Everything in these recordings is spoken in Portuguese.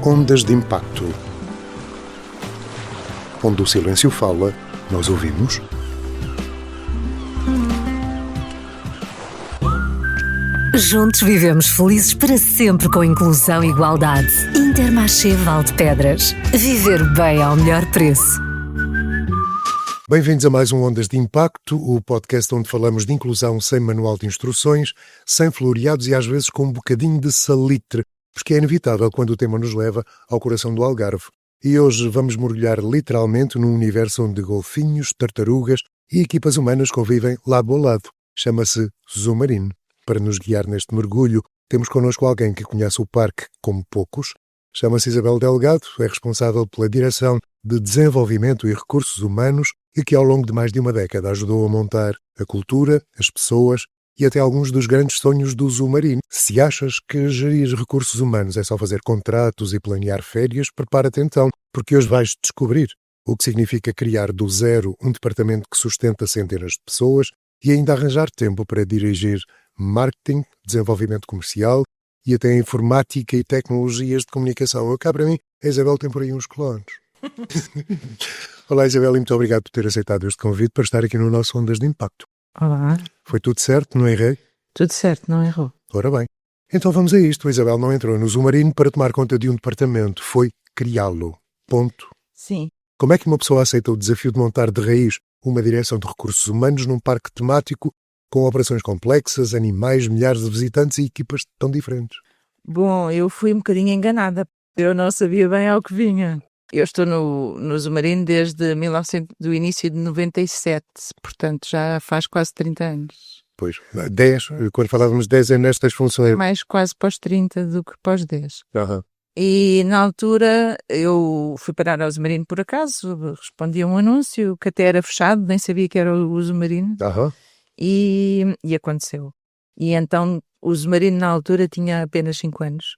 Ondas de Impacto. Onde o silêncio fala, nós ouvimos. Juntos vivemos felizes para sempre com inclusão e igualdade. Intermarché Valdepedras. Viver bem ao melhor preço. Bem-vindos a mais um Ondas de Impacto, o podcast onde falamos de inclusão sem manual de instruções, sem floreados e às vezes com um bocadinho de salitre, porque é inevitável quando o tema nos leva ao coração do Algarve. E hoje vamos mergulhar literalmente num universo onde golfinhos, tartarugas e equipas humanas convivem lado a lado. Chama-se Zoomarine. Para nos guiar neste mergulho, temos connosco alguém que conhece o parque como poucos. Chama-se Isabel Delgado, é responsável pela Direção de Desenvolvimento e Recursos Humanos e que ao longo de mais de uma década ajudou a montar a cultura, as pessoas e até alguns dos grandes sonhos do Zoomarine. Se achas que gerir recursos humanos é só fazer contratos e planear férias, prepara-te então, porque hoje vais descobrir o que significa criar do zero um departamento que sustenta centenas de pessoas e ainda arranjar tempo para dirigir marketing, desenvolvimento comercial e até informática e tecnologias de comunicação. Eu cá para mim, a Isabel tem por aí uns clones. Olá Isabel, e muito obrigado por ter aceitado este convite para estar aqui no nosso Ondas de Impacto. Olá. Foi tudo certo, não errei? Tudo certo, não errou. Ora bem. Então vamos a isto. A Isabel não entrou no Zoomarine para tomar conta de um departamento. Foi criá-lo. Ponto. Sim. Como é que uma pessoa aceita o desafio de montar de raiz uma direção de recursos humanos num parque temático com operações complexas, animais, milhares de visitantes e equipas tão diferentes? Bom, eu fui um bocadinho enganada. Eu não sabia bem ao que vinha. Eu estou no Zoomarine desde do início de 97, portanto já faz quase 30 anos. Pois, 10, quando falávamos 10 é nestas funções. Mais quase pós 30 do que pós 10. Uhum. E na altura eu fui parar ao Zoomarine por acaso, respondi a um anúncio que até era fechado, nem sabia que era o Zoomarine. Uhum. E aconteceu. E então o Zoomarine na altura tinha apenas 5 anos.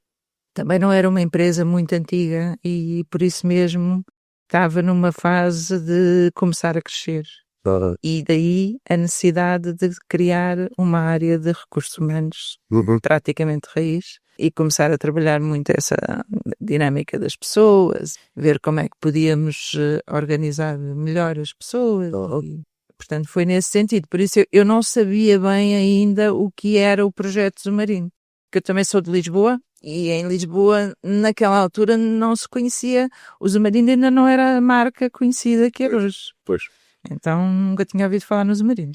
Também não era uma empresa muito antiga e por isso mesmo estava numa fase de começar a crescer. Uhum. E daí a necessidade de criar uma área de recursos humanos praticamente raiz e começar a trabalhar muito essa dinâmica das pessoas, ver como é que podíamos organizar melhor as pessoas. E, portanto, foi nesse sentido. Por isso eu não sabia bem ainda o que era o projeto Zoomarine. Porque eu também sou de Lisboa e em Lisboa, naquela altura, não se conhecia. O Zoomarine ainda não era a marca conhecida que é hoje. Pois. Então nunca tinha ouvido falar no Zoomarine.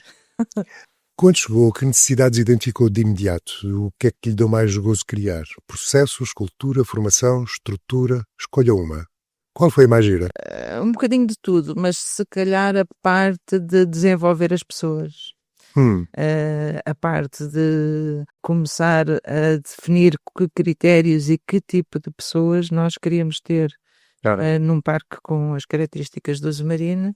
Quando chegou, que necessidades identificou de imediato? O que é que lhe deu mais gozo criar? Processos, cultura, formação, estrutura? Escolha uma. Qual foi a mais gira? Um bocadinho de tudo, mas se calhar a parte de desenvolver as pessoas. A parte de começar a definir que critérios e que tipo de pessoas nós queríamos ter num parque com as características do Zoomarine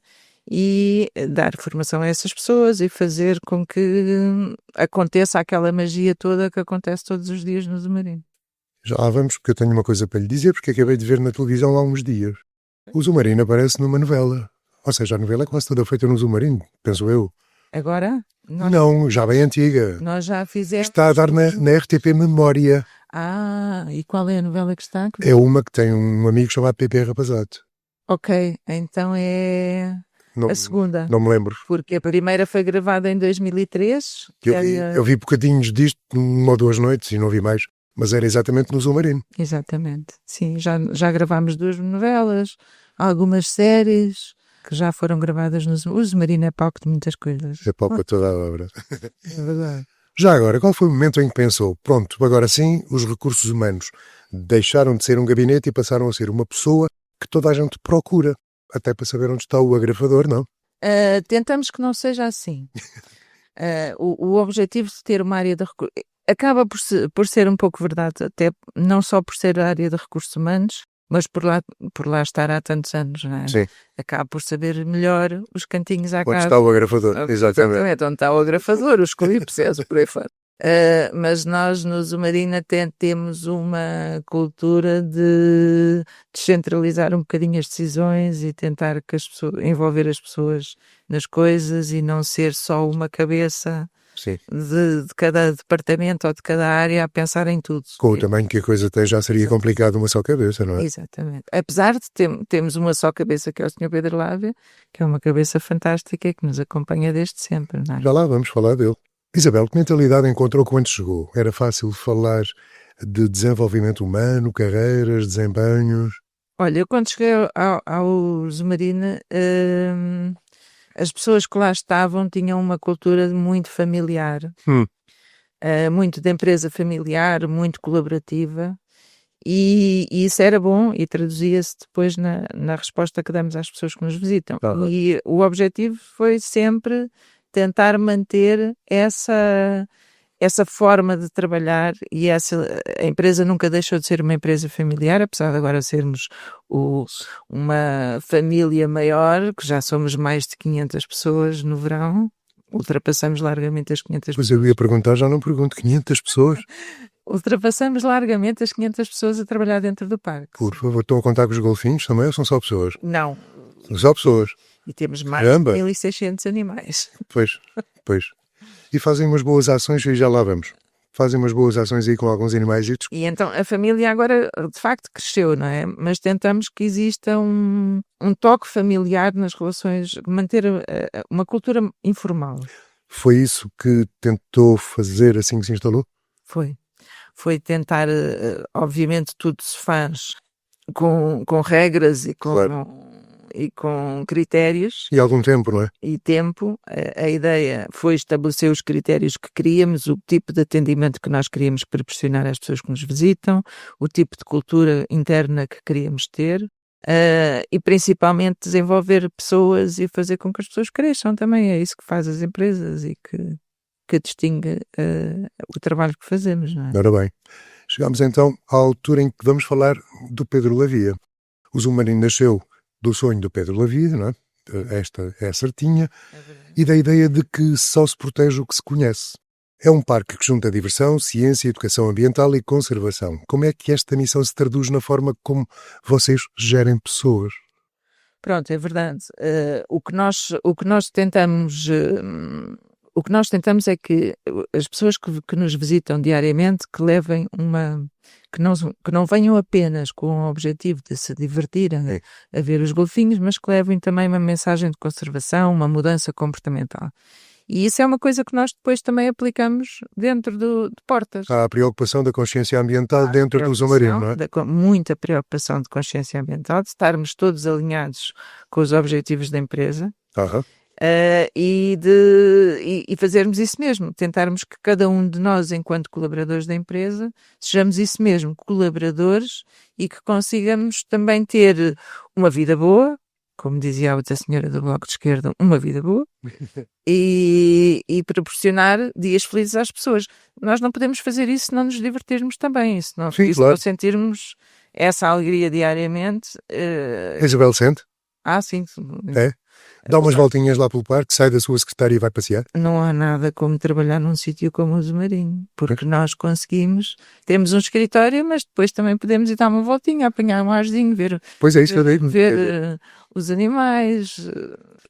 e dar formação a essas pessoas e fazer com que aconteça aquela magia toda que acontece todos os dias no Zoomarine. Já lá vamos, porque eu tenho uma coisa para lhe dizer, porque acabei de ver na televisão há uns dias. O Zoomarine aparece numa novela. Ou seja, a novela é quase toda feita no Zoomarine, penso eu. Agora? Não, já bem antiga. Nós já fizemos. Está a dar na RTP Memória. E qual é a novela que está? É uma que tem um amigo chamado Pepe Rapazote. Ok, então é a segunda. Não me lembro. Porque a primeira foi gravada em 2003. Eu vi bocadinhos disto uma ou duas noites e não vi mais. Mas era exatamente no Zoomarine. Exatamente, sim. Já gravámos 2 novelas, algumas séries que já foram gravadas no Zoomarine. O Zoomarine é palco de muitas coisas. É palco para toda a obra. É verdade. Já agora, qual foi o momento em que pensou, pronto, agora sim, os recursos humanos deixaram de ser um gabinete e passaram a ser uma pessoa que toda a gente procura, até para saber onde está o agrafador, não? Tentamos que não seja assim. O objetivo de ter uma área de recursos acaba por ser um pouco verdade, até não só por ser a área de recursos humanos, mas por lá estar há tantos anos, não é? Sim. Acaba por saber melhor os cantinhos à casa. Onde está o agrafador, exatamente. Onde está o agrafador, os clipes, por aí fora. Mas nós no Zoomarine até temos uma cultura de descentralizar um bocadinho as decisões e tentar que envolver as pessoas nas coisas e não ser só uma cabeça Sim. de cada departamento ou de cada área a pensar em tudo. Com o tamanho que a coisa tem, já seria complicado uma só cabeça, não é? Exatamente. Apesar de termos uma só cabeça, que é o Sr. Pedro Lávia, que é uma cabeça fantástica que nos acompanha desde sempre, não é? Já lá vamos falar dele. Isabel, que mentalidade encontrou quando chegou? Era fácil falar de desenvolvimento humano, carreiras, desempenhos? Olha, eu quando cheguei ao Zumarina, as pessoas que lá estavam tinham uma cultura muito familiar, muito de empresa familiar, muito colaborativa, e isso era bom e traduzia-se depois na resposta que damos às pessoas que nos visitam. E o objetivo foi sempre tentar manter essa forma de trabalhar, e a empresa nunca deixou de ser uma empresa familiar, apesar de agora sermos uma família maior, que já somos mais de 500 pessoas no verão, ultrapassamos largamente as 500 Pois eu ia perguntar, já não pergunto, 500 pessoas? Ultrapassamos largamente as 500 pessoas a trabalhar dentro do parque. Por favor, estão a contar com os golfinhos também ou são só pessoas? Não. São só pessoas. E temos mais de 1.600 animais. Pois. E fazem umas boas ações e já lá vamos. Fazem umas boas ações aí com alguns animais. E então a família agora de facto cresceu, não é? Mas tentamos que exista um toque familiar nas relações, manter uma cultura informal. Foi isso que tentou fazer assim que se instalou? Foi tentar, obviamente tudo se faz com regras e com critérios. E algum tempo, não é? E tempo. A ideia foi estabelecer os critérios que queríamos, o tipo de atendimento que nós queríamos proporcionar às pessoas que nos visitam, o tipo de cultura interna que queríamos ter, e principalmente desenvolver pessoas e fazer com que as pessoas cresçam também. É isso que faz as empresas e que distingue o trabalho que fazemos, não é? Ora bem, chegamos então à altura em que vamos falar do Pedro Lavia. O Zumarino nasceu do sonho do Pedro Lavia, não é? Esta é certinha, e da ideia de que só se protege o que se conhece. É um parque que junta diversão, ciência, educação ambiental e conservação. Como é que esta missão se traduz na forma como vocês gerem pessoas? Pronto, é verdade. O que nós tentamos é que as pessoas que nos visitam diariamente que levem que não venham apenas com o objetivo de se divertirem a ver os golfinhos, mas que levem também uma mensagem de conservação, uma mudança comportamental. E isso é uma coisa que nós depois também aplicamos dentro de portas. Há a preocupação da consciência ambiental dentro do Zumarino, não é? Muita preocupação de consciência ambiental, de estarmos todos alinhados com os objetivos da empresa. E fazermos isso mesmo, tentarmos que cada um de nós, enquanto colaboradores da empresa, sejamos isso mesmo, colaboradores, e que consigamos também ter uma vida boa, como dizia a outra senhora do Bloco de Esquerda, uma vida boa, e proporcionar dias felizes às pessoas. Nós não podemos fazer isso se não nos divertirmos também, se não sentirmos essa alegria diariamente. Isabel sente? Sim. É? Dá umas voltinhas lá pelo parque, sai da sua secretária e vai passear? Não há nada como trabalhar num sítio como o Zumarino, porque nós temos um escritório, mas depois também podemos ir dar uma voltinha, apanhar um arzinho, ver os animais,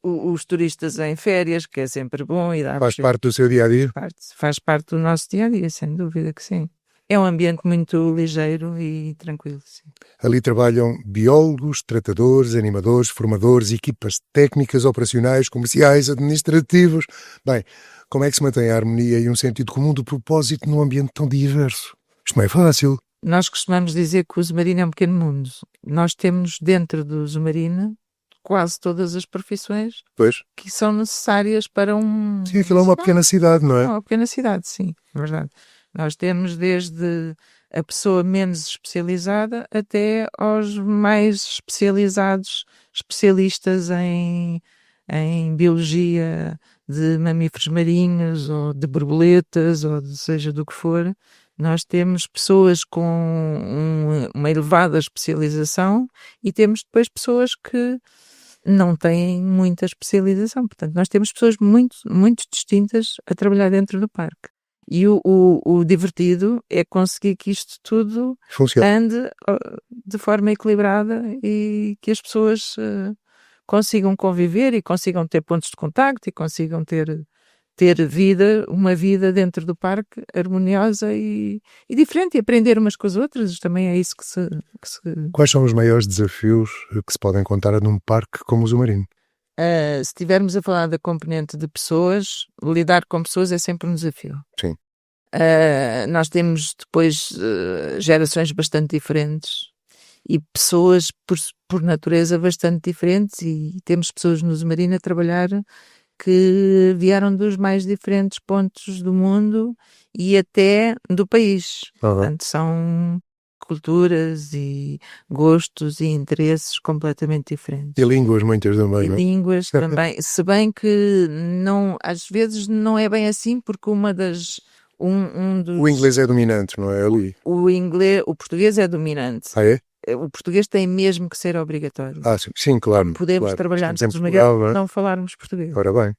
os turistas em férias, que é sempre bom. Faz parte do seu dia-a-dia? Faz parte do nosso dia-a-dia, sem dúvida que sim. É um ambiente muito ligeiro e tranquilo, sim. Ali trabalham biólogos, tratadores, animadores, formadores, equipas técnicas, operacionais, comerciais, administrativos. Bem, como é que se mantém a harmonia e um sentido comum do propósito num ambiente tão diverso? Isto não é fácil. Nós costumamos dizer que o Zumarino é um pequeno mundo. Nós temos dentro do Zumarino quase todas as profissões que são necessárias para um... Sim, aquilo é uma pequena cidade, não é? É uma pequena cidade, sim, é verdade. Nós temos desde a pessoa menos especializada até aos mais especializados, especialistas em biologia de mamíferos marinhos ou de borboletas ou seja do que for. Nós temos pessoas com uma elevada especialização e temos depois pessoas que não têm muita especialização. Portanto, nós temos pessoas muito, muito distintas a trabalhar dentro do parque. E o divertido é conseguir que isto tudo ande de forma equilibrada e que as pessoas consigam conviver e consigam ter pontos de contacto e consigam ter ter uma vida dentro do parque harmoniosa e diferente, e aprender umas com as outras, também é isso que se... Quais são os maiores desafios que se podem contar num parque como o Zumarino? Se estivermos a falar da componente de pessoas, lidar com pessoas é sempre um desafio. Sim. Nós temos depois gerações bastante diferentes e pessoas por natureza bastante diferentes, e temos pessoas no Zumarino a trabalhar que vieram dos mais diferentes pontos do mundo e até do país. Portanto, são culturas e gostos e interesses completamente diferentes. E línguas muitas também, não é? Línguas também, se bem que não, às vezes não é bem assim, porque uma das... O inglês é dominante, não é ali? O português é dominante. Ah, é? O português tem mesmo que ser obrigatório. Sim, claro. Podemos claro. trabalhar Estamos nos em Portugal, não é? não falarmos português. Ora bem.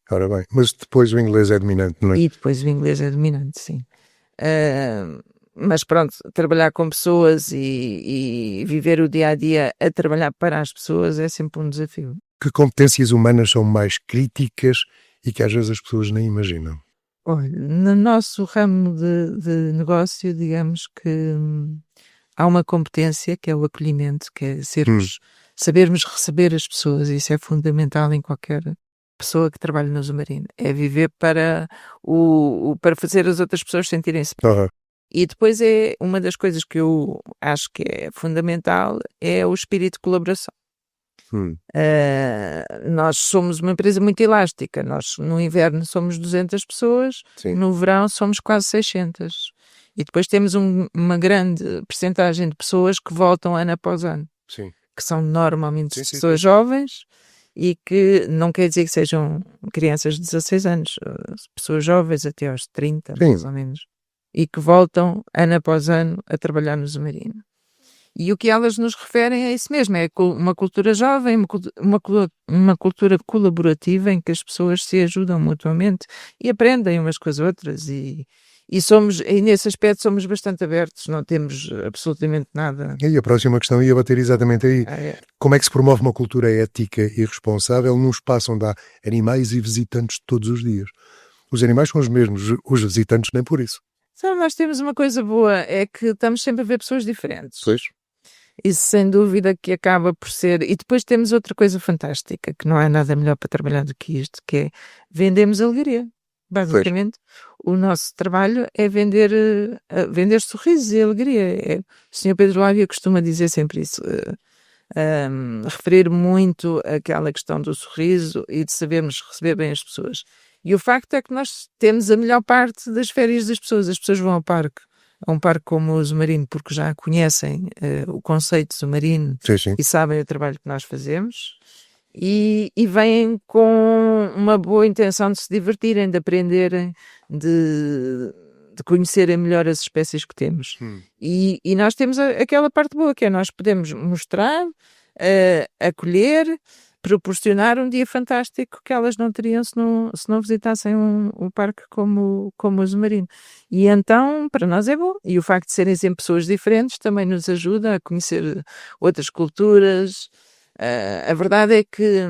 Mas depois o inglês é dominante, não é? E depois o inglês é dominante, sim. Mas pronto, trabalhar com pessoas e viver o dia-a-dia a trabalhar para as pessoas é sempre um desafio. Que competências humanas são mais críticas e que às vezes as pessoas nem imaginam? Olha, no nosso ramo de negócio, digamos que há uma competência que é o acolhimento, que é sabermos receber as pessoas. Isso é fundamental em qualquer pessoa que trabalha no Zumarino. É viver para fazer as outras pessoas sentirem-se. E depois é uma das coisas que eu acho que é fundamental, é o espírito de colaboração. Nós somos uma empresa muito elástica. Nós no inverno somos 200 pessoas, Sim. No verão somos quase 600. E depois temos uma grande percentagem de pessoas que voltam ano após ano. Sim. Que são normalmente pessoas jovens e que não quer dizer que sejam crianças de 16 anos, pessoas jovens até aos 30, mais ou menos, e que voltam ano após ano a trabalhar no Zumarino. E o que elas nos referem é isso mesmo, é uma cultura jovem, uma cultura colaborativa em que as pessoas se ajudam mutuamente e aprendem umas com as outras, e nesse aspecto somos bastante abertos, não temos absolutamente nada. E a próxima questão ia bater exatamente aí. Como é que se promove uma cultura ética e responsável num espaço onde há animais e visitantes todos os dias? Os animais são os mesmos, os visitantes nem por isso. Então, nós temos uma coisa boa, é que estamos sempre a ver pessoas diferentes. Pois. Isso sem dúvida que acaba por ser... E depois temos outra coisa fantástica, que não há nada melhor para trabalhar do que isto, que é vendemos alegria. Basicamente, o nosso trabalho é vender sorrisos e alegria. O Sr. Pedro Lávia costuma dizer sempre isso, referir muito àquela questão do sorriso e de sabermos receber bem as pessoas. E o facto é que nós temos a melhor parte das férias das pessoas. As pessoas vão a um parque como o Zumarino, porque já conhecem o conceito Zumarino e sabem o trabalho que nós fazemos. E vêm com uma boa intenção de se divertirem, de aprenderem, de conhecerem melhor as espécies que temos. E nós temos aquela parte boa, que é nós podemos mostrar, acolher, proporcionar um dia fantástico que elas não teriam se não visitassem um parque como o Zumarino. E então, para nós é bom. E o facto de serem sempre pessoas diferentes também nos ajuda a conhecer outras culturas. A verdade é que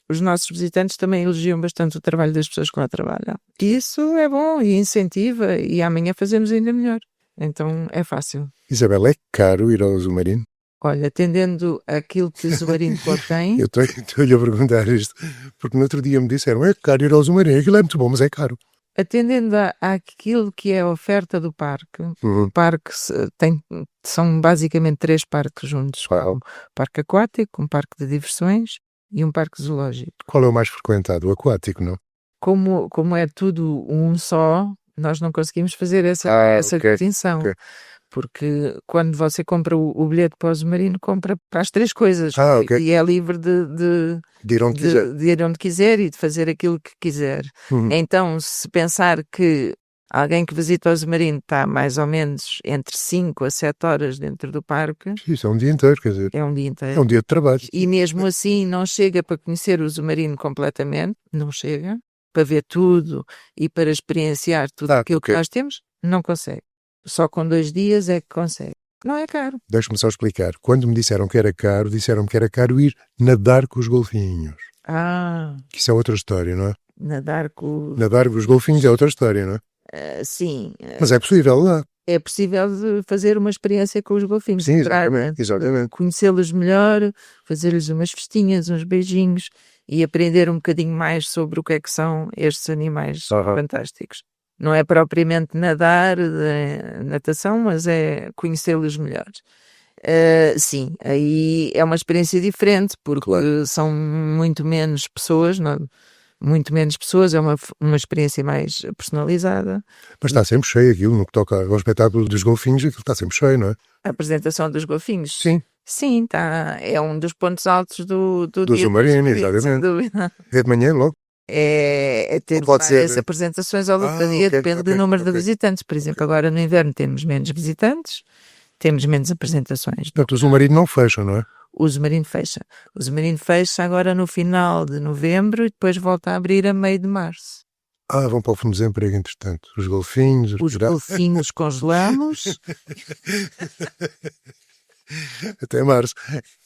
os nossos visitantes também elogiam bastante o trabalho das pessoas que lá trabalham. E isso é bom e incentiva, e amanhã fazemos ainda melhor. Então é fácil. Isabel, é caro ir ao Zumarino? Olha, atendendo aquilo que o Zumarino tem... Eu estou-lhe a perguntar isto, porque no outro dia me disseram, é caro ir ao Zumarino, aquilo é muito bom, mas é caro. Atendendo àquilo que é a oferta do parque, o parque são basicamente 3 parques juntos. Um parque aquático, um parque de diversões e um parque zoológico. Qual é o mais frequentado? O aquático, não? Como é tudo um só, nós não conseguimos fazer essa distinção. Porque quando você compra o bilhete para o Zumarino, compra para as 3 coisas. E é livre de ir onde quiser e de fazer aquilo que quiser. Então, se pensar que alguém que visita o Zumarino está mais ou menos entre 5 a 7 horas dentro do parque... Isso é um dia inteiro, quer dizer. É um dia inteiro. É um dia de trabalho. E mesmo assim não chega para conhecer o Zumarino completamente, não chega. Para ver tudo e para experienciar tudo aquilo que nós temos, não consegue. Só com 2 dias é que consegue. Não é caro. Deixe-me só explicar. Quando me disseram que era caro, disseram-me que era caro ir nadar com os golfinhos. Que isso é outra história, não é? Nadar com... Nadar com os golfinhos é outra história, não é? Sim. Mas é possível lá. É possível de fazer uma experiência com os golfinhos. Sim, exatamente. Conhecê-los melhor, fazer-lhes umas festinhas, uns beijinhos e aprender um bocadinho mais sobre o que é que são estes animais fantásticos. Não é propriamente nadar, natação, mas é conhecê-los melhor. Sim, aí é uma experiência diferente, porque são muito menos pessoas, muito menos pessoas, é uma experiência mais personalizada. Mas está sempre cheio aquilo, no que toca ao espetáculo dos golfinhos, aquilo está sempre cheio, não é? A apresentação dos golfinhos? Sim. Sim, tá. É um dos pontos altos do dia. Do submarino, exatamente. É de manhã logo? É ter várias apresentações ao longo do dia, depende do número de visitantes. Por exemplo, agora no inverno temos menos visitantes, temos menos apresentações. Portanto, o submarino não fecha, não é? O submarino fecha. O submarino fecha agora no final de novembro e depois volta a abrir a meio de março. Vão para o fundo de desemprego, entretanto. Os golfinhos... Os golfinhos congelamos. Até março.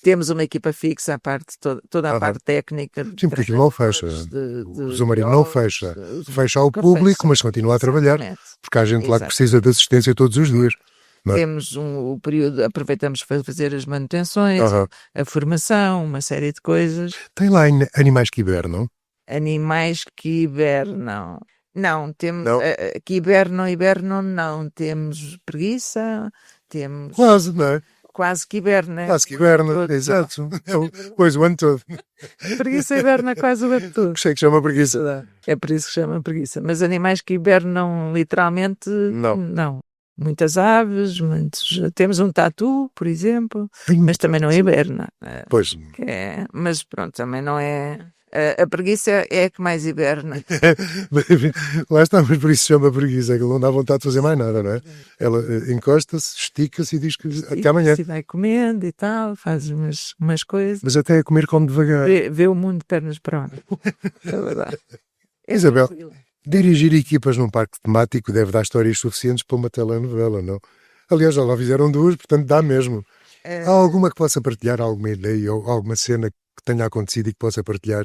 Temos uma equipa fixa à parte, toda a parte técnica. Sim, porque aquilo não fecha. O submarino não fecha. Fecha ao público, mas continua a trabalhar. Porque há gente lá que precisa de assistência todos os dias. Temos o período, aproveitamos para fazer as manutenções, a formação, uma série de coisas. Tem lá animais que hibernam? Animais que hibernam. Não, temos que hibernam, não. Temos preguiça, temos... Quase, não é? Quase que hiberna. Quase que hiberna, exato. Pois o ano todo. Preguiça hiberna quase o ano todo. Sei que chama preguiça. É por isso que chama preguiça. Mas animais que hibernam literalmente, não. Muitas aves, temos um tatu, por exemplo, mas também não hiberna. Pois. Mas pronto, também não é... A preguiça é a que mais hiberna. Lá está, mas por isso se chama preguiça, que não dá vontade de fazer mais nada, não é? Ela encosta-se, estica-se e diz que até amanhã. Se vai comendo e tal, faz umas coisas. Mas até a comer come devagar. Vê o mundo de pernas para ar. É verdade. Isabel, dirigir equipas num parque temático deve dar histórias suficientes para uma telenovela, não? Aliás, já lá fizeram duas, portanto dá mesmo. Há alguma que possa partilhar, alguma ideia ou alguma cena que tenha acontecido e que possa partilhar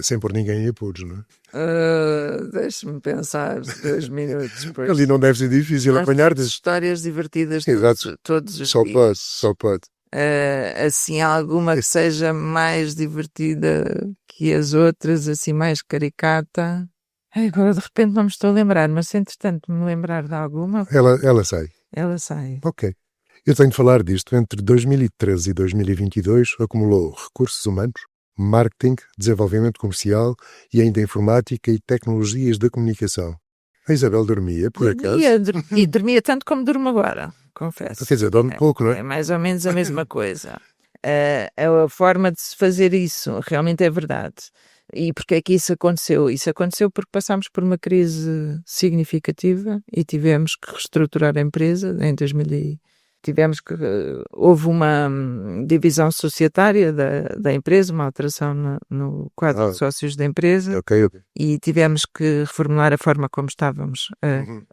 sem pôr ninguém em apuros, não é? Deixe-me pensar 2 minutos. Ali não deve ser difícil apanhar histórias divertidas. Exato. Todos os só dias. pode. Assim, alguma que seja mais divertida que as outras, assim, mais caricata. Agora de repente não me estou a lembrar, mas se entretanto me lembrar de alguma... Ela sai. Ela sai. Ok. Eu tenho de falar disto. Entre 2013 e 2022 acumulou recursos humanos, marketing, desenvolvimento comercial e ainda informática e tecnologias da comunicação. A Isabel dormia, por acaso? E dormia tanto como durmo agora, confesso. Quer dizer, dorme pouco, não é? É mais ou menos a mesma coisa. A forma de se fazer isso realmente é verdade. E porque é que isso aconteceu? Isso aconteceu porque passámos por uma crise significativa e tivemos que reestruturar a empresa em 2000. Houve uma divisão societária da empresa, uma alteração no quadro de sócios da empresa. Okay. E tivemos que reformular a forma como estávamos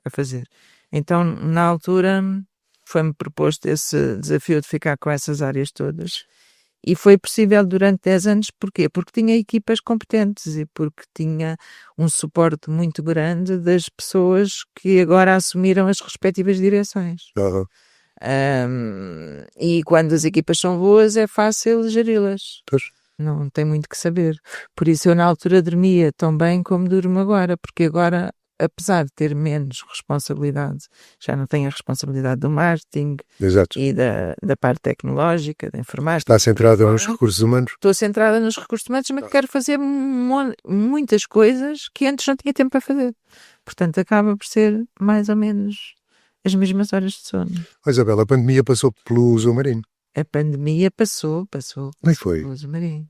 a fazer. Então, na altura, foi-me proposto esse desafio de ficar com essas áreas todas. E foi possível durante 10 anos, porquê? Porque tinha equipas competentes e porque tinha um suporte muito grande das pessoas que agora assumiram as respectivas direções. E quando as equipas são boas é fácil geri-las. Não tem muito que saber. Por isso eu na altura dormia tão bem como durmo agora, porque agora, apesar de ter menos responsabilidade, já não tenho a responsabilidade do marketing. Exato. E da parte tecnológica, da informática. Está centrada nos recursos humanos? Estou centrada nos recursos humanos, mas quero fazer muitas coisas que antes não tinha tempo para fazer. Portanto, acaba por ser mais ou menos as mesmas horas de sono. Isabel, a pandemia passou pelo submarino? A pandemia passou. Como é que foi? Pelo submarino.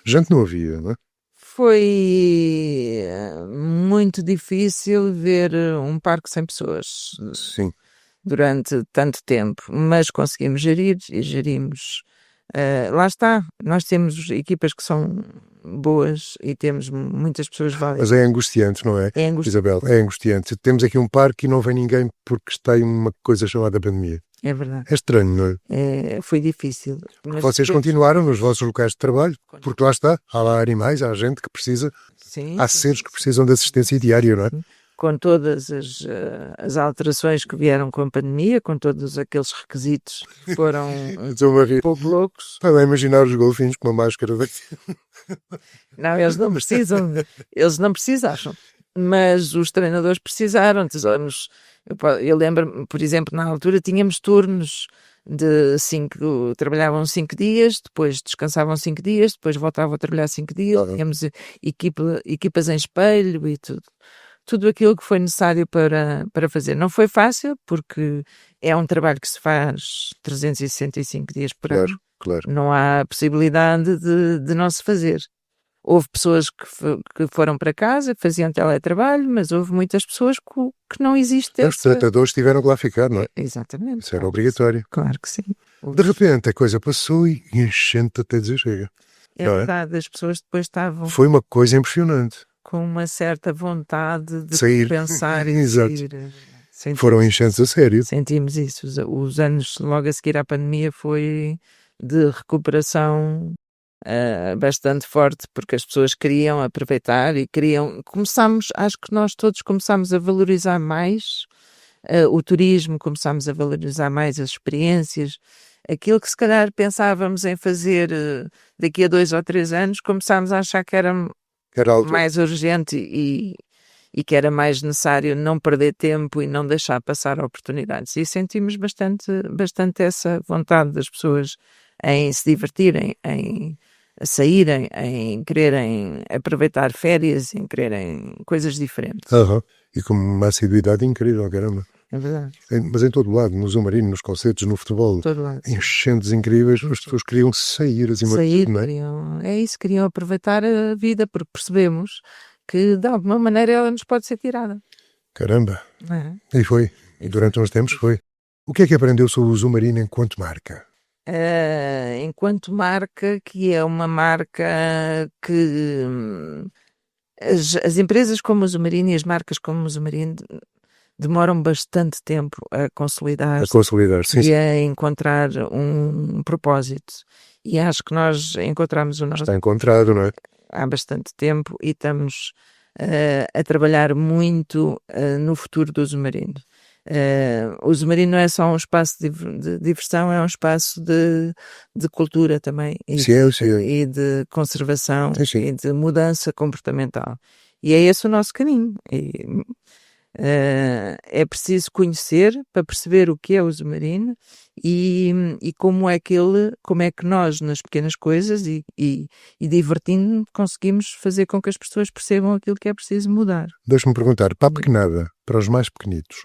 Gente não havia, não é? Foi muito difícil ver um parque sem pessoas. Sim. Durante tanto tempo, mas conseguimos gerir e gerimos. Lá está, nós temos equipas que são boas e temos muitas pessoas válidas. Mas é angustiante, não é? É angustiante. Isabel, é angustiante. Temos aqui um parque e não vem ninguém porque está em uma coisa chamada pandemia. É verdade. É estranho, não é? Foi difícil. Mas vocês continuaram nos vossos locais de trabalho, porque lá está, há lá animais, há gente que precisa Há seres que precisam de assistência diária, não é? Com todas as alterações que vieram com a pandemia, com todos aqueles requisitos que foram um pouco loucos. Para imaginar os golfinhos com uma máscara daqui. Não, eles não precisavam, mas os treinadores precisaram. Eu lembro-me, por exemplo, na altura tínhamos turnos de 5, trabalhavam 5 dias, depois descansavam 5 dias, depois voltavam a trabalhar 5 dias, tínhamos equipas em espelho e tudo aquilo que foi necessário para fazer. Não foi fácil, porque é um trabalho que se faz 365 dias por ano. Claro. Não há possibilidade de não se fazer. Houve pessoas que foram para casa, que faziam teletrabalho, mas houve muitas pessoas que não existe. Os tratadores tiveram que lá ficar, não é? Exatamente. Isso era obrigatório. Claro que sim. De repente a coisa passou e enchente até dizer chega. É verdade, as pessoas depois estavam... Foi uma coisa impressionante. Com uma certa vontade de sair. Pensar e Exato. sair. Foram enchentes a sério. Sentimos isso. Os anos logo a seguir à pandemia foi de recuperação bastante forte, porque as pessoas queriam aproveitar e acho que nós todos começámos a valorizar mais o turismo, começámos a valorizar mais as experiências, aquilo que se calhar pensávamos em fazer daqui a 2 ou 3 anos, começámos a achar que era mais urgente e que era mais necessário não perder tempo e não deixar passar oportunidades. E sentimos bastante essa vontade das pessoas em se divertirem, em saírem, em quererem aproveitar férias, em quererem coisas diferentes. E com uma assiduidade incrível, caramba. É verdade. Mas em todo lado, no Zumarino, nos concertos, no futebol, enchentes incríveis, as pessoas queriam sair, assim, não é? Queriam aproveitar a vida, porque percebemos que de alguma maneira ela nos pode ser tirada. Caramba. E foi. E durante uns tempos foi. O que é que aprendeu sobre o Zumarino enquanto marca? Enquanto marca, que é uma marca que as empresas como o Zumarino e as marcas como o Zumarino demoram bastante tempo a consolidar-se e a encontrar um propósito. E acho que nós encontramos o nosso... Está encontrado, não é? Há bastante tempo e estamos a trabalhar muito no futuro do Zumarino. O Zumarino não é só um espaço de diversão, é um espaço de cultura também e de conservação e de mudança comportamental. E é esse o nosso caminho. É preciso conhecer para perceber o que é o Zumarino e como é que nós nas pequenas coisas e divertindo conseguimos fazer com que as pessoas percebam aquilo que é preciso mudar. Deixa-me perguntar, para a pequenada, para os mais pequenitos,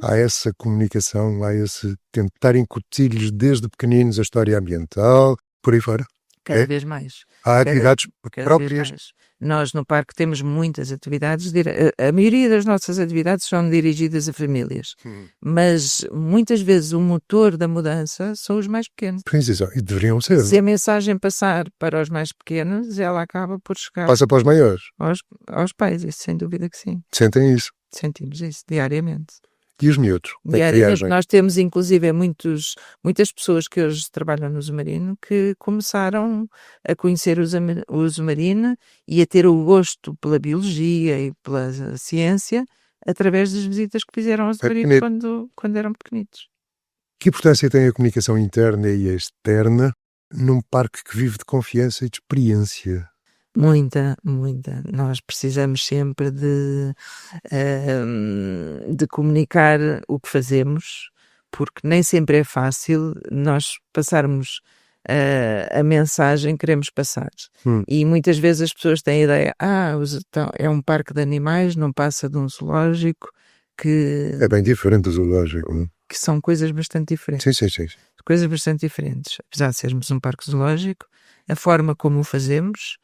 há essa comunicação, há esse tentar incutir-lhes desde pequeninos a história ambiental, por aí fora? Cada vez mais. Há atividades próprias? Nós no parque temos muitas atividades, a maioria das nossas atividades são dirigidas a famílias, mas muitas vezes o motor da mudança são os mais pequenos. E deveriam ser. Se a mensagem passar para os mais pequenos, ela acaba por chegar... Passa para os maiores? Aos pais, isso sem dúvida que sim. Sentem isso? Sentimos isso diariamente. E os miúdos? Diariamente, nós temos inclusive muitas pessoas que hoje trabalham no Zumarino que começaram a conhecer o Zumarino e a ter o gosto pela biologia e pela ciência através das visitas que fizeram ao Zumarino quando eram pequenitos. Que importância tem a comunicação interna e a externa num parque que vive de confiança e de experiência? Muita. Nós precisamos sempre de comunicar o que fazemos, porque nem sempre é fácil nós passarmos a mensagem que queremos passar. E muitas vezes as pessoas têm a ideia, é um parque de animais, não passa de um zoológico, que... É bem diferente do zoológico, não é? Que são coisas bastante diferentes. Sim. Coisas bastante diferentes. Apesar de sermos um parque zoológico, a forma como o fazemos...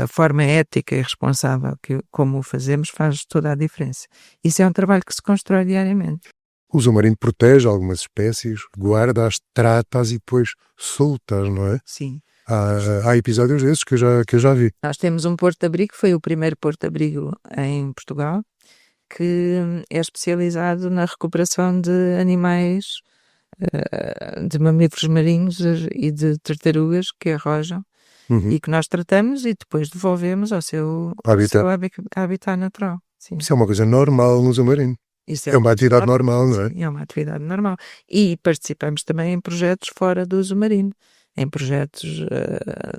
a forma ética e responsável como o fazemos faz toda a diferença. Isso é um trabalho que se constrói diariamente. O Zumarino protege algumas espécies, guarda-as, trata-as e depois solta-as, não é? Sim. Há episódios desses que eu já vi. Nós temos um porto-abrigo, foi o primeiro porto-abrigo em Portugal, que é especializado na recuperação de animais, de mamíferos marinhos e de tartarugas que arrojam. e que nós tratamos e depois devolvemos ao seu habitat natural. Sim. Isso é uma coisa normal no submarino. Isso é uma atividade normal, não é? Sim, é uma atividade normal. E participamos também em projetos fora do submarino. Em projetos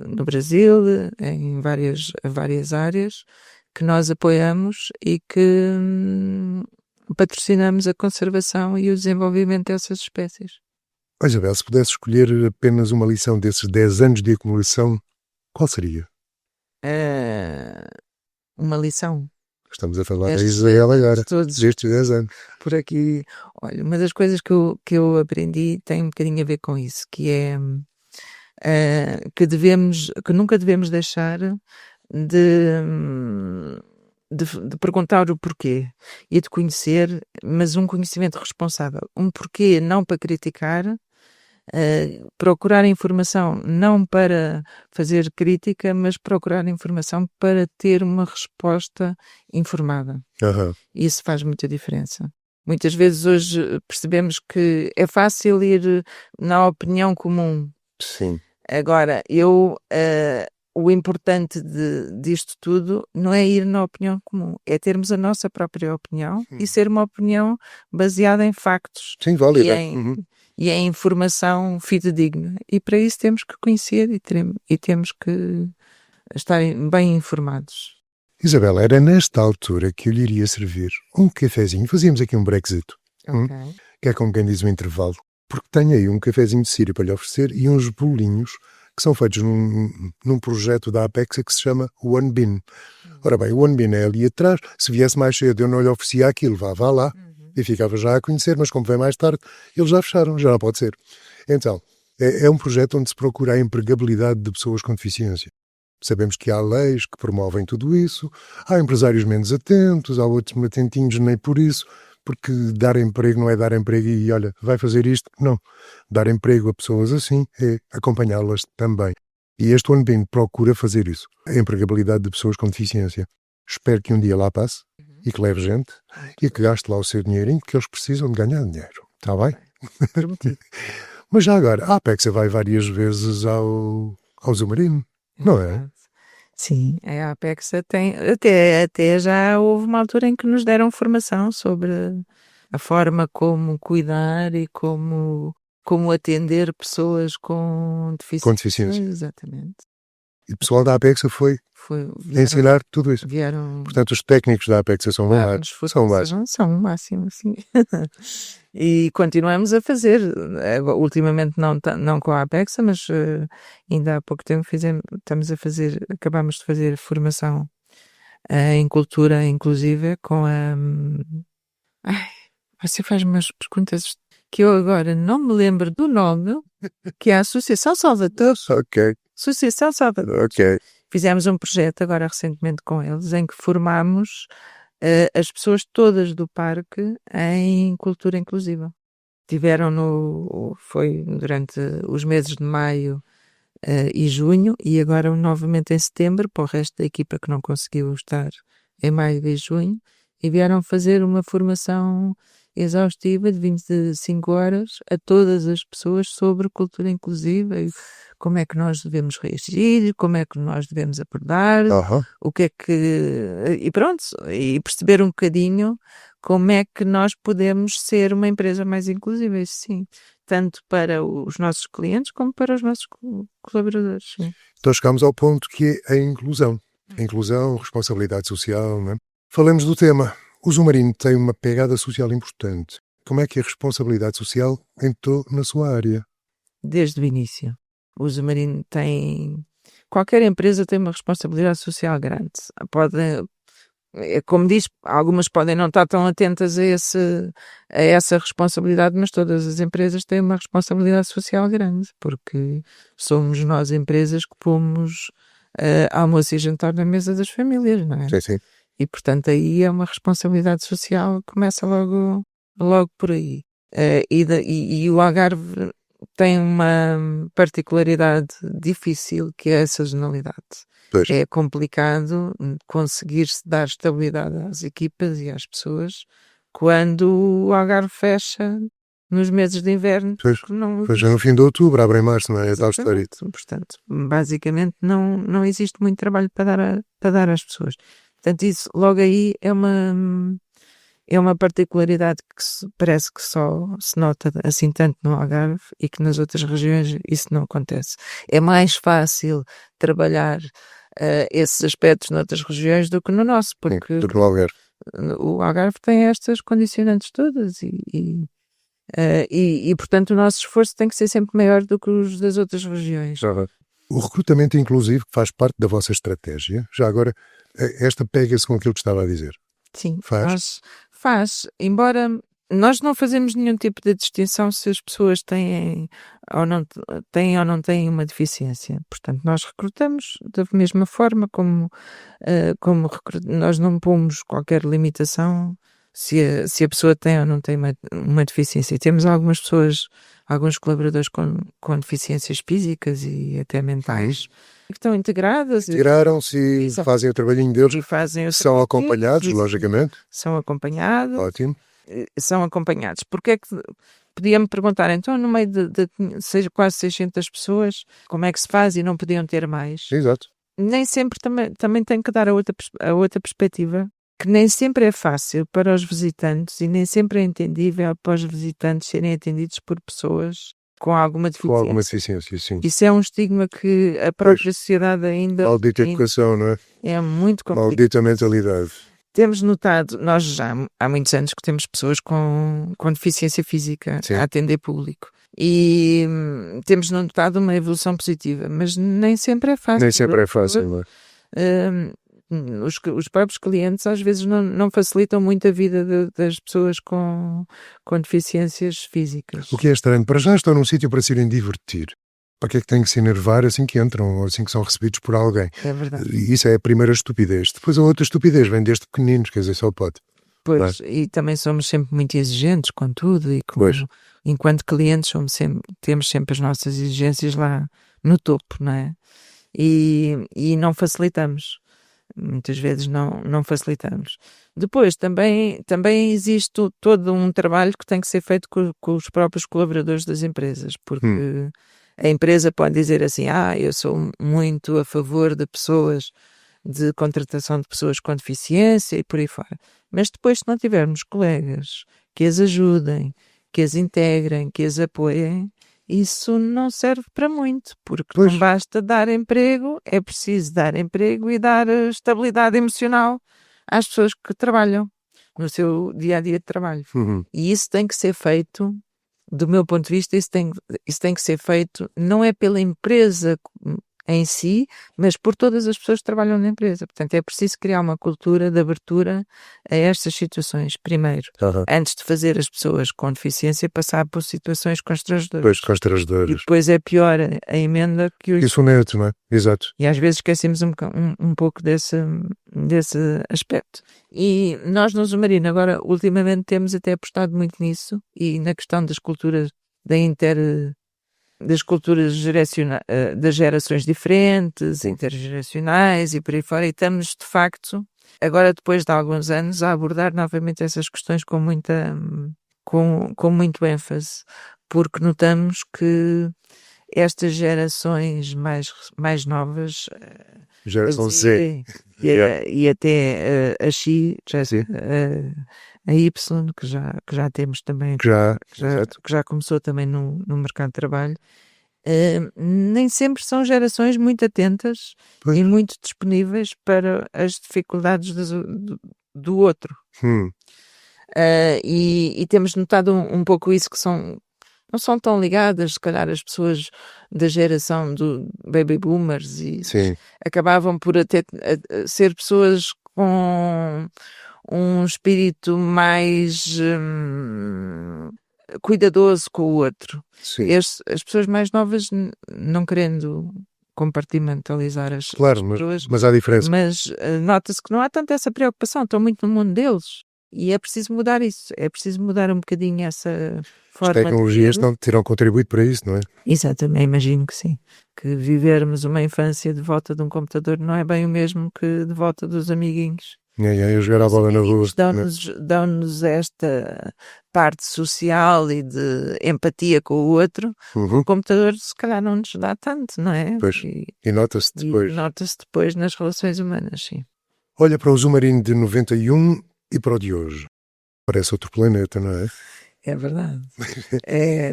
no Brasil, em várias áreas, que nós apoiamos e que patrocinamos a conservação e o desenvolvimento dessas espécies. Isabel, se pudesse escolher apenas uma lição desses 10 anos de acumulação, qual seria? Uma lição. Estamos a falar da Israel agora, destes 10 anos. Por aqui, olha, uma das coisas que eu aprendi tem um bocadinho a ver com isso, que é que nunca devemos deixar de perguntar o porquê e de conhecer, mas um conhecimento responsável. Um porquê não para criticar, procurar informação não para fazer crítica, mas procurar informação para ter uma resposta informada. Isso faz muita diferença. Muitas vezes hoje percebemos que é fácil ir na opinião comum. Sim. Agora, o importante disto tudo não é ir na opinião comum, é termos a nossa própria opinião e ser uma opinião baseada em factos. Sim, válida. E em informação fidedigna. E para isso temos que conhecer e temos que estar bem informados. Isabel, era nesta altura que eu lhe iria servir um cafezinho. Fazíamos aqui um breakzito. Okay. Que é como quem diz um intervalo. Porque tenho aí um cafezinho de Síria para lhe oferecer e uns bolinhos que são feitos num projeto da Apexa que se chama One Bean. Ora bem, o One Bean é ali atrás. Se viesse mais cedo eu não lhe oferecia aquilo, vá lá. E ficava já a conhecer, mas como vem mais tarde, eles já fecharam, já não pode ser. Então, é um projeto onde se procura a empregabilidade de pessoas com deficiência. Sabemos que há leis que promovem tudo isso, há empresários menos atentos, há outros atentinhos nem por isso, porque dar emprego não é dar emprego e, olha, vai fazer isto. Não. Dar emprego a pessoas assim é acompanhá-las também. E este One Bean procura fazer isso, a empregabilidade de pessoas com deficiência. Espero que um dia lá passe e que leve gente e que gaste lá o seu dinheirinho, porque eles precisam de ganhar dinheiro. Está bem? Mas já agora, a Apexa vai várias vezes ao submarino, não é? Sim, a Apexa tem, até já houve uma altura em que nos deram formação sobre a forma como cuidar e como atender pessoas com deficiência. Exatamente. E o pessoal da Apexa foi ensinar tudo isso. Portanto, os técnicos da Apexa são o máximo. São o máximo, sim. E continuamos a fazer, ultimamente não com a Apexa, mas ainda há pouco tempo acabámos de fazer formação em cultura inclusiva com a... você faz umas perguntas que eu agora não me lembro do nome, que é a Associação Salvador. Ok. Associação Salvador. Ok. Fizemos um projeto agora recentemente com eles em que formámos as pessoas todas do parque em cultura inclusiva. Foi durante os meses de maio e junho e agora novamente em setembro, para o resto da equipa que não conseguiu estar em maio e junho, e vieram fazer uma formação exaustiva de 25 horas a todas as pessoas sobre cultura inclusiva e como é que nós devemos reagir, como é que nós devemos abordar, o que é que... E pronto, e perceber um bocadinho como é que nós podemos ser uma empresa mais inclusiva, isso sim, tanto para os nossos clientes como para os nossos colaboradores. Sim. Então chegamos ao ponto que é a inclusão. A inclusão, responsabilidade social, não é? Falemos do tema. O submarino tem uma pegada social importante. Como é que a responsabilidade social entrou na sua área? Desde o início. O submarino tem... Qualquer empresa tem uma responsabilidade social grande. Como diz, algumas podem não estar tão atentas a essa responsabilidade, mas todas as empresas têm uma responsabilidade social grande, porque somos nós empresas que pomos almoço e jantar na mesa das famílias, não é? Sim, sim. E, portanto, aí é uma responsabilidade social que começa logo por aí. E o Algarve tem uma particularidade difícil, que é a sazonalidade. Pois. É complicado conseguir-se dar estabilidade às equipas e às pessoas quando o Algarve fecha nos meses de inverno. Pois já no fim de outubro, abre em março, não é? É tal história. Portanto, basicamente não existe muito trabalho para dar às pessoas. Portanto, isso logo aí é uma particularidade que parece que só se nota assim tanto no Algarve e que nas outras regiões isso não acontece. É mais fácil trabalhar esses aspectos noutras regiões do que no nosso, porque do que no Algarve. O Algarve tem estas condicionantes todas e, portanto, o nosso esforço tem que ser sempre maior do que os das outras regiões. O recrutamento inclusivo faz parte da vossa estratégia. Já agora, esta pega-se com aquilo que estava a dizer. Sim, faz. Embora nós não fazemos nenhum tipo de distinção se as pessoas têm ou não têm uma deficiência. Portanto, nós recrutamos da mesma forma como nós não pomos qualquer limitação se a pessoa tem ou não tem uma deficiência. E temos alguns colaboradores com deficiências físicas e até mentais que estão integradas. Integraram-se e fazem o trabalhinho deles. E fazem são acompanhados, logicamente. São acompanhados. Ótimo. São acompanhados. Porque é que podia-me perguntar, então, no meio de quase 600 pessoas, como é que se faz e não podiam ter mais? Exato. Nem sempre também tem que dar a outra perspectiva, que nem sempre é fácil para os visitantes e nem sempre é entendível para os visitantes serem atendidos por pessoas com alguma deficiência. Com alguma deficiência, sim. Isso é um estigma que a própria sociedade ainda... Maldita educação, não é? É muito complicado. Maldita mentalidade. Temos notado, nós já há muitos anos que temos pessoas com deficiência física a atender público. E temos notado uma evolução positiva, mas nem sempre é fácil. Nem sempre é fácil, não é? Os próprios clientes às vezes não facilitam muito a vida das pessoas com deficiências físicas. O que é estranho, para já estão num sítio para se irem divertir. Para que é que têm que se enervar assim que entram ou assim que são recebidos por alguém? É verdade. Isso é a primeira estupidez. Depois a outra estupidez vem desde pequeninos, quer dizer, só pode. Pois, e também somos sempre muito exigentes com tudo e enquanto clientes temos sempre as nossas exigências lá no topo, não é? E não facilitamos. Muitas vezes não facilitamos. Depois também existe todo um trabalho que tem que ser feito com os próprios colaboradores das empresas, porque a empresa pode dizer assim, eu sou muito a favor de contratação de pessoas com deficiência e por aí fora. Mas depois, se não tivermos colegas que as ajudem, que as integrem, que as apoiem, isso não serve para muito, porque não basta dar emprego, é preciso dar emprego e dar estabilidade emocional às pessoas que trabalham no seu dia-a-dia de trabalho. E isso tem que ser feito, do meu ponto de vista, isso tem que ser feito não é pela empresa em si, mas por todas as pessoas que trabalham na empresa. Portanto, é preciso criar uma cultura de abertura a estas situações, primeiro, antes de fazer as pessoas com deficiência passar por situações constrangedoras. Pois, constrangedoras. E depois é pior a emenda que os... Isso neto, não é? Exato. E às vezes esquecemos um pouco desse aspecto. E nós no Zumarino agora, ultimamente, temos até apostado muito nisso e na questão das culturas das culturas das gerações diferentes, intergeracionais e por aí fora, e estamos de facto, agora depois de alguns anos, a abordar novamente essas questões com muito ênfase, porque notamos que estas gerações mais novas, geração Z e até a X, a Y, que já temos também, que já começou também no mercado de trabalho, nem sempre são gerações muito atentas e muito disponíveis para as dificuldades do outro. E temos notado um pouco isso, que não são tão ligadas, se calhar, as pessoas da geração do baby boomers e acabavam por até ser pessoas com um espírito mais cuidadoso com o outro. As pessoas mais novas, não querendo compartimentalizar as pessoas, mas há diferença. Mas nota-se que não há tanto essa preocupação, estão muito no mundo deles. E é preciso mudar isso, é preciso mudar um bocadinho essa forma. As tecnologias não terão contribuído para isso, não é? Exatamente, imagino que sim. Que vivermos uma infância de volta de um computador não é bem o mesmo que de volta dos amiguinhos. A jogar a bola na rua. Dão-nos esta parte social e de empatia com o outro. O computador se calhar não nos dá tanto, não é? Pois. E nota-se depois. Nota-se depois nas relações humanas, sim. Olha para o Zumarino de 91 e para o de hoje. Parece outro planeta, não é? É verdade.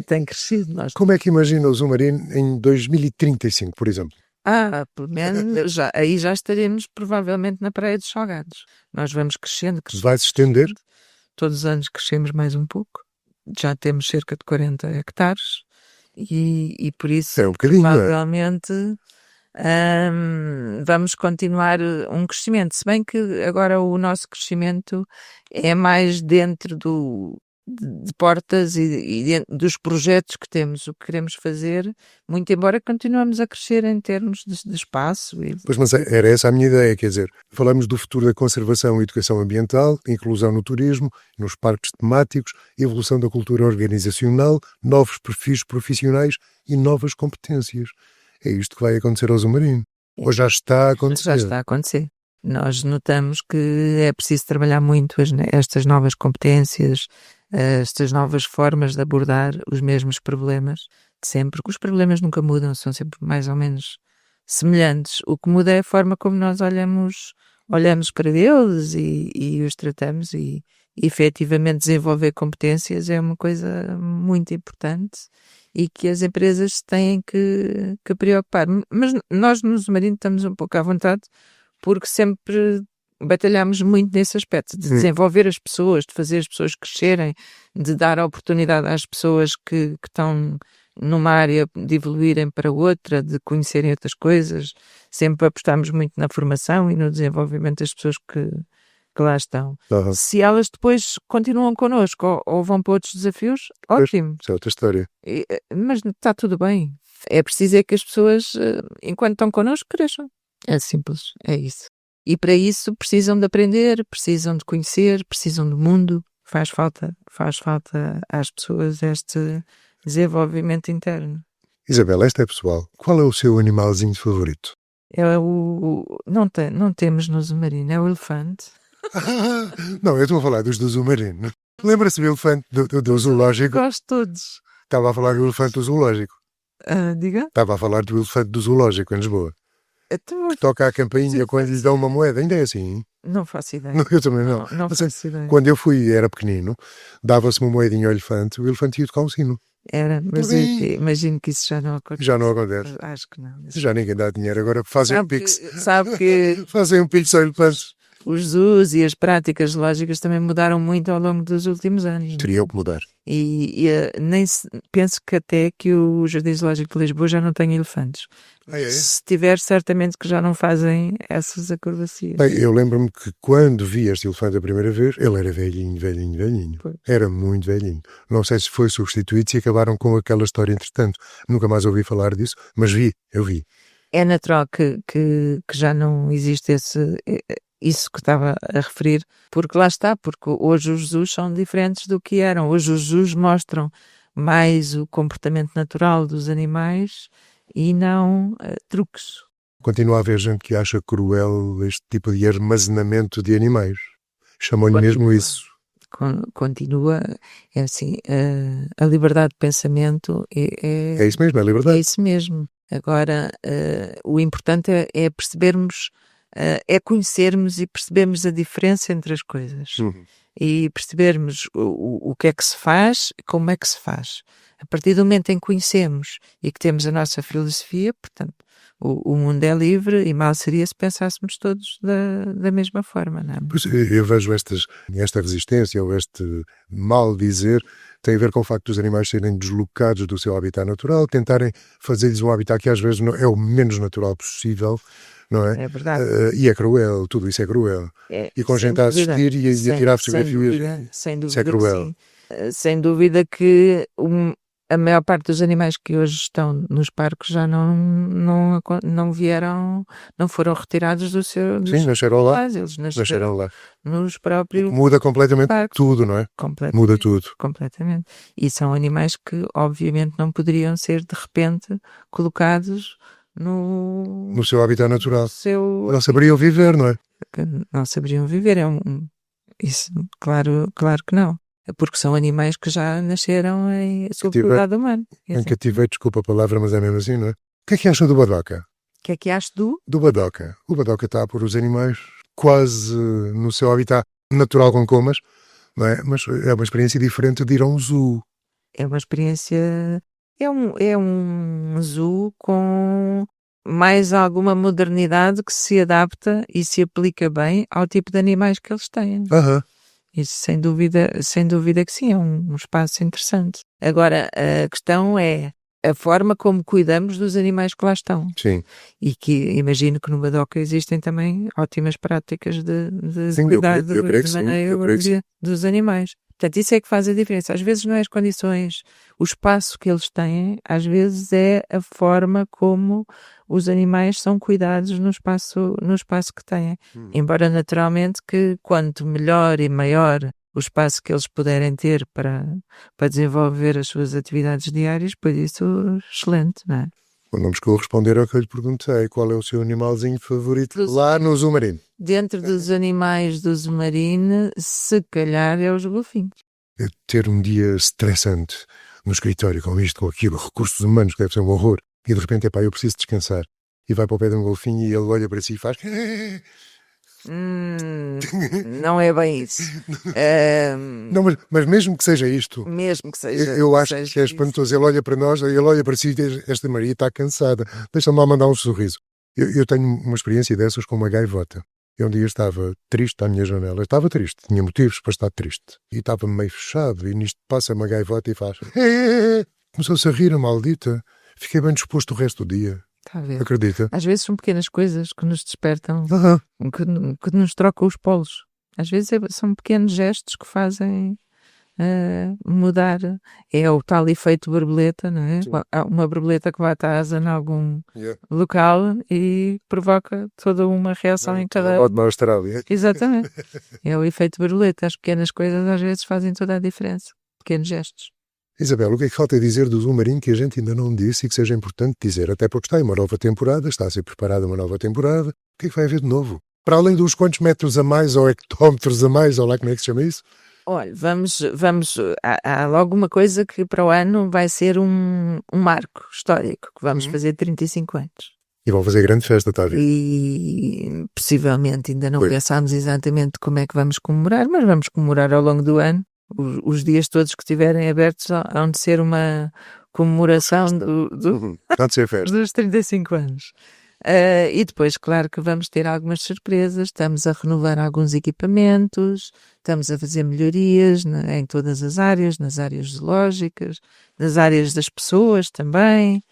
Tem crescido. Como é que imagina o Zumarino em 2035, por exemplo? Pelo menos aí já estaremos provavelmente na Praia dos Salgados. Nós vamos crescendo. Vai-se estender? Todos os anos crescemos mais um pouco. Já temos cerca de 40 hectares e por isso um bocadinho, provavelmente vamos continuar um crescimento. Se bem que agora o nosso crescimento é mais dentro de portas e dos projetos que temos, o que queremos fazer, muito embora continuemos a crescer em termos de espaço. Pois, mas era essa a minha ideia, quer dizer, falamos do futuro da conservação e educação ambiental, inclusão no turismo, nos parques temáticos, evolução da cultura organizacional, novos perfis profissionais e novas competências. É isto que vai acontecer ao Zumarino. Ou já está a acontecer? Já está a acontecer. Nós notamos que é preciso trabalhar muito estas novas competências, estas novas formas de abordar os mesmos problemas de sempre, que os problemas nunca mudam, são sempre mais ou menos semelhantes. O que muda é a forma como nós olhamos para eles e os tratamos e efetivamente desenvolver competências é uma coisa muito importante e que as empresas têm que preocupar. Mas nós no Zumarino estamos um pouco à vontade porque sempre batalhamos muito nesse aspecto, de desenvolver as pessoas, de fazer as pessoas crescerem, de dar a oportunidade às pessoas que estão numa área de evoluírem para outra, de conhecerem outras coisas. Sempre apostamos muito na formação e no desenvolvimento das pessoas que lá estão. Uhum. Se elas depois continuam connosco ou vão para outros desafios, ótimo. Isso é outra história. Mas está tudo bem. É preciso é que as pessoas, enquanto estão connosco, cresçam. É simples, é isso. E para isso precisam de aprender, precisam de conhecer, precisam do mundo. Faz falta às pessoas este desenvolvimento interno. Isabel, esta é pessoal. Qual é o seu animalzinho favorito? Não temos no Zumarino, é o elefante. Não, eu estou a falar dos do Zumarino. Lembra-se do elefante do zoológico? Gosto de todos. Estava a falar do elefante do zoológico. Diga? Estava a falar do elefante do zoológico em Lisboa. Que toca a campainha quando lhe dão uma moeda. Ainda é assim? Não faço ideia. Não, eu também não. Não faço ideia. Quando eu fui, era pequenino, dava-se uma moedinha ao elefante, o elefante ia tocar um sino. Era, mas eu imagino que isso já não acontece. Já não acontece. Acho que não. Já ninguém dá dinheiro, agora fazem um pix. Sabe que fazem um pix ao elefante. Os zoos e as práticas zoológicas também mudaram muito ao longo dos últimos anos. Teriam que mudar. Penso que até que o Jardim Zoológico de Lisboa já não tem elefantes. É? Se tiver, certamente que já não fazem essas acrobacias. Bem, eu lembro-me que quando vi este elefante a primeira vez, ele era velhinho. Pois. Era muito velhinho. Não sei se foi substituído, se acabaram com aquela história entretanto. Nunca mais ouvi falar disso, mas eu vi. É natural que já não existe isso que estava a referir, porque lá está, porque hoje os zoos são diferentes do que eram. Hoje os zoos mostram mais o comportamento natural dos animais e não truques. Continua a haver gente que acha cruel este tipo de armazenamento de animais. Chamam-lhe mesmo isso. Continua, é assim, a liberdade de pensamento é isso mesmo, é a liberdade. É isso mesmo. Agora, o importante é percebermos, é conhecermos e percebermos a diferença entre as coisas. E percebermos o que é que se faz, como é que se faz. A partir do momento em que conhecemos e que temos a nossa filosofia, portanto, o mundo é livre e mal seria se pensássemos todos da mesma forma, não é? Pois, eu vejo esta resistência ou este mal dizer tem a ver com o facto dos animais serem deslocados do seu habitat natural, tentarem fazer-lhes um habitat que às vezes é o menos natural possível, não é? É verdade. E é cruel, tudo isso é cruel. E com gente a assistir e a tirar fotografias, sem dúvida, isso é cruel. Sem dúvida que a maior parte dos animais que hoje estão nos parques já não vieram, não foram retirados do seu... Sim, nasceram lá. Eles nasceram lá. Nos próprios... Muda completamente parques. Tudo, não é? Muda tudo. Completamente. E são animais que, obviamente, não poderiam ser, de repente, colocados no seu habitat natural. Não saberiam viver, não é? Não saberiam viver, isso, claro que não. Porque são animais que já nasceram sob cuidado humano. Em cativeiro, desculpa a palavra, mas é mesmo assim, não é? O que é que acham do Badoca? O que é que acho do? Do Badoca. O Badoca está a pôr os animais quase no seu habitat natural com comas, não é? Mas é uma experiência diferente de ir a um zoo. É uma experiência... É um zoo com mais alguma modernidade que se adapta e se aplica bem ao tipo de animais que eles têm. Isso sem dúvida que sim, é um espaço interessante. Agora, a questão é a forma como cuidamos dos animais que lá estão. Sim. E que imagino que no Badoca existem também ótimas práticas de sim, cuidado de maneira dos animais. Portanto, isso é que faz a diferença. Às vezes não é as condições, o espaço que eles têm, às vezes é a forma como os animais são cuidados no espaço que têm. Embora naturalmente que quanto melhor e maior o espaço que eles puderem ter para desenvolver as suas atividades diárias, pois isso excelente, não é? Não me escolho responder ao que eu lhe perguntei. Qual é o seu animalzinho favorito lá no Zoo Marino? Dentro dos animais do Zoo Marino, se calhar é os golfinhos. Ter um dia estressante no escritório, com isto, com aquilo, recursos humanos, que deve ser um horror, e de repente, eu preciso descansar. E vai para o pé de um golfinho e ele olha para si e faz... Não é bem isso. Não, mas mesmo que seja isto, mesmo que seja, eu acho que é espantoso. Ele olha para nós, ele olha para si e diz, esta Maria está cansada, deixa-me lá mandar um sorriso. Eu tenho uma experiência dessas com uma gaivota. Eu um dia estava triste à minha janela, estava triste, tinha motivos para estar triste, e estava meio fechado, e nisto passa uma gaivota e faz... Começou-se a rir, a maldita. Fiquei bem disposto o resto do dia. Está a ver? Acredita? Às vezes são pequenas coisas que nos despertam, que nos trocam os polos. Às vezes são pequenos gestos que fazem mudar. É o tal efeito borboleta, não é? Há uma borboleta que bate a asa em algum local e provoca toda uma reação em cada... Ótima Austrália. Exatamente. É o efeito borboleta. As pequenas coisas às vezes fazem toda a diferença. Pequenos gestos. Isabel, o que é que falta dizer do Zoo Marino que a gente ainda não disse e que seja importante dizer? Até porque está em uma nova temporada, está a ser preparada uma nova temporada. O que é que vai haver de novo? Para além dos quantos metros a mais ou hectómetros a mais, ou lá como é que se chama isso? Olha, há logo uma coisa que para o ano vai ser um marco histórico, que vamos fazer 35 anos. E vão fazer grande festa, está a ver? E possivelmente ainda não pensámos exatamente como é que vamos comemorar, mas vamos comemorar ao longo do ano. Os dias todos que estiverem abertos hão de ser uma comemoração dos 35 anos. E depois, claro que vamos ter algumas surpresas, estamos a renovar alguns equipamentos, estamos a fazer melhorias em todas as áreas, nas áreas zoológicas, nas áreas das pessoas também,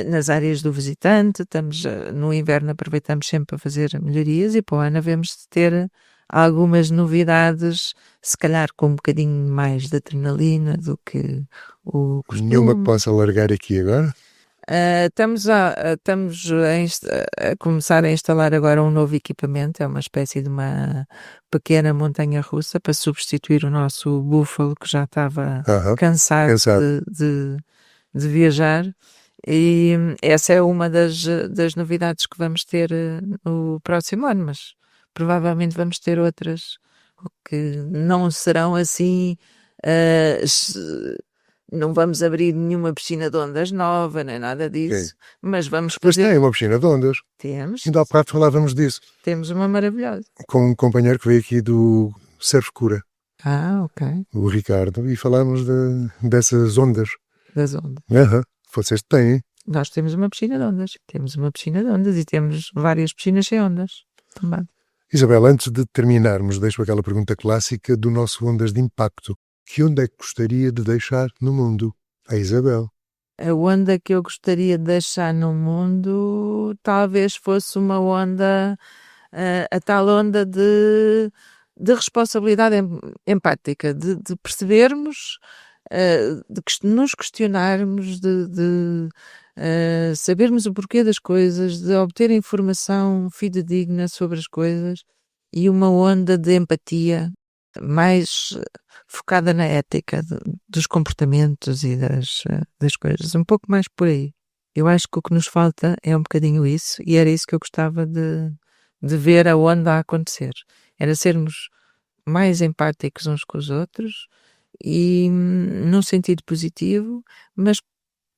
nas áreas do visitante. No inverno aproveitamos sempre para fazer melhorias e para o ano havemos de ter algumas novidades, se calhar com um bocadinho mais de adrenalina do que o costume. Nenhuma que possa largar aqui agora? Estamos a começar a instalar agora um novo equipamento, é uma espécie de uma pequena montanha-russa para substituir o nosso búfalo que já estava cansado. De viajar. E essa é uma das novidades que vamos ter no próximo ano, mas provavelmente vamos ter outras que não serão assim, não vamos abrir nenhuma piscina de ondas nova, nem nada disso, mas vamos fazer... Mas tem uma piscina de ondas. Temos. Ainda há bocado falávamos disso. Temos uma maravilhosa. Com um companheiro que veio aqui do Surf Cura. Ok. O Ricardo, e falámos dessas ondas. Das ondas. Vocês têm. Nós temos uma piscina de ondas. Temos uma piscina de ondas e temos várias piscinas sem ondas também. Isabel, antes de terminarmos, deixo aquela pergunta clássica do nosso Ondas de Impacto. Que onda é que gostaria de deixar no mundo? A Isabel. A onda que eu gostaria de deixar no mundo talvez fosse uma onda, a tal onda de responsabilidade empática, de percebermos, de nos questionarmos, de sabermos o porquê das coisas, de obter informação fidedigna sobre as coisas e uma onda de empatia mais focada na ética dos comportamentos e das coisas, um pouco mais por aí. Eu acho que o que nos falta é um bocadinho isso, e era isso que eu gostava de ver aonde a acontecer. Era sermos mais empáticos uns com os outros e num sentido positivo, mas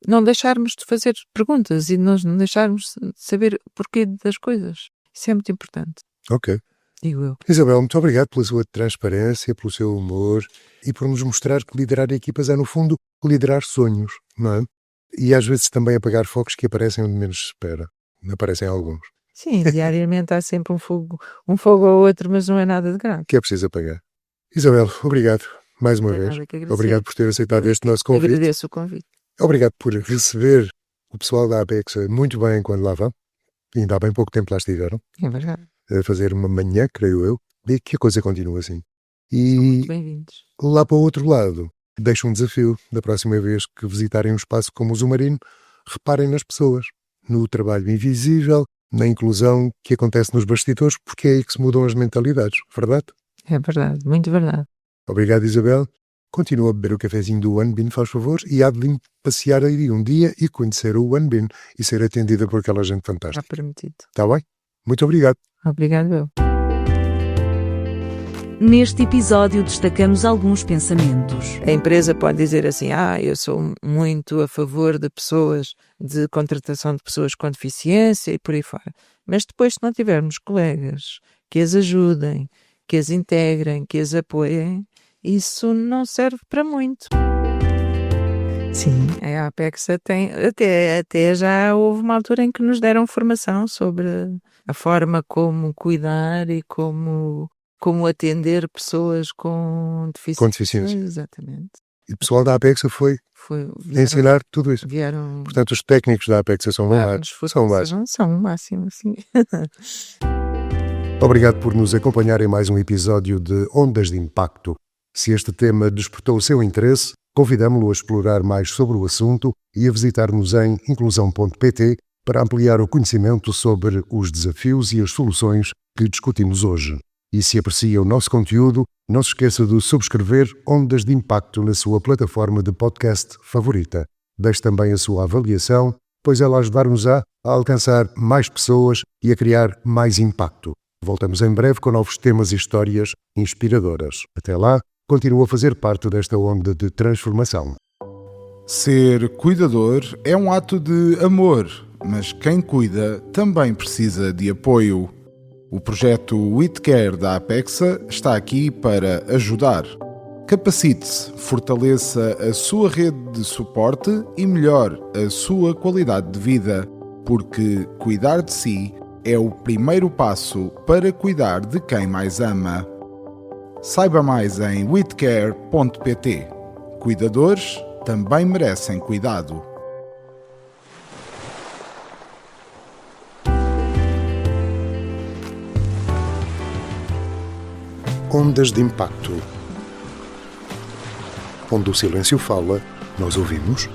não deixarmos de fazer perguntas e não deixarmos de saber o porquê das coisas. Isso é muito importante. Ok. Digo eu. Isabel, muito obrigado pela sua transparência, pelo seu humor e por nos mostrar que liderar equipas é, no fundo, liderar sonhos, não é? E às vezes também apagar fogos que aparecem onde menos se espera. Aparecem alguns. Sim, diariamente há sempre um fogo ou outro, mas não é nada de grave. Que é preciso apagar. Isabel, obrigado mais uma vez. Obrigado por ter aceitado este nosso convite. Agradeço o convite. Obrigado por receber o pessoal da APEXA muito bem quando lá vão. Ainda há bem pouco tempo lá estiveram. É verdade. A fazer uma manhã, creio eu, e que a coisa continua assim. E muito bem-vindos. Lá para o outro lado, deixo um desafio. Da próxima vez que visitarem um espaço como o Zumarino, reparem nas pessoas, no trabalho invisível, na inclusão que acontece nos bastidores, porque é aí que se mudam as mentalidades, verdade? É verdade, muito verdade. Obrigado, Isabel. Continua a beber o cafezinho do One Bean, faz favor, e há de vir passear aí um dia e conhecer o One Bean e ser atendida por aquela gente fantástica. Está permitido. Está bem? Muito obrigado. Obrigado eu. Neste episódio destacamos alguns pensamentos. A empresa pode dizer assim, eu sou muito a favor de pessoas, de contratação de pessoas com deficiência e por aí fora. Mas depois, se não tivermos colegas que as ajudem, que as integrem, que as apoiem, isso não serve para muito. Sim, a APEXA tem, até já houve uma altura em que nos deram formação sobre a forma como cuidar e como atender pessoas com deficiência. Exatamente. E o pessoal da APEXA foi ensinar tudo isso. Portanto, os técnicos da APEXA são vários. São o máximo, sim. Obrigado por nos acompanhar em mais um episódio de Ondas de Impacto. Se este tema despertou o seu interesse, convidamo-lo a explorar mais sobre o assunto e a visitar-nos em inclusão.pt para ampliar o conhecimento sobre os desafios e as soluções que discutimos hoje. E se aprecia o nosso conteúdo, não se esqueça de subscrever Ondas de Impacto na sua plataforma de podcast favorita. Deixe também a sua avaliação, pois ela ajudar-nos-á a alcançar mais pessoas e a criar mais impacto. Voltamos em breve com novos temas e histórias inspiradoras. Até lá, continua a fazer parte desta onda de transformação. Ser cuidador é um ato de amor, mas quem cuida também precisa de apoio. O projeto WeCare da APEXA está aqui para ajudar. Capacite-se, fortaleça a sua rede de suporte e melhore a sua qualidade de vida, porque cuidar de si é o primeiro passo para cuidar de quem mais ama. Saiba mais em wecare.pt. Cuidadores também merecem cuidado. Ondas de Impacto. Onde o silêncio fala, nós ouvimos.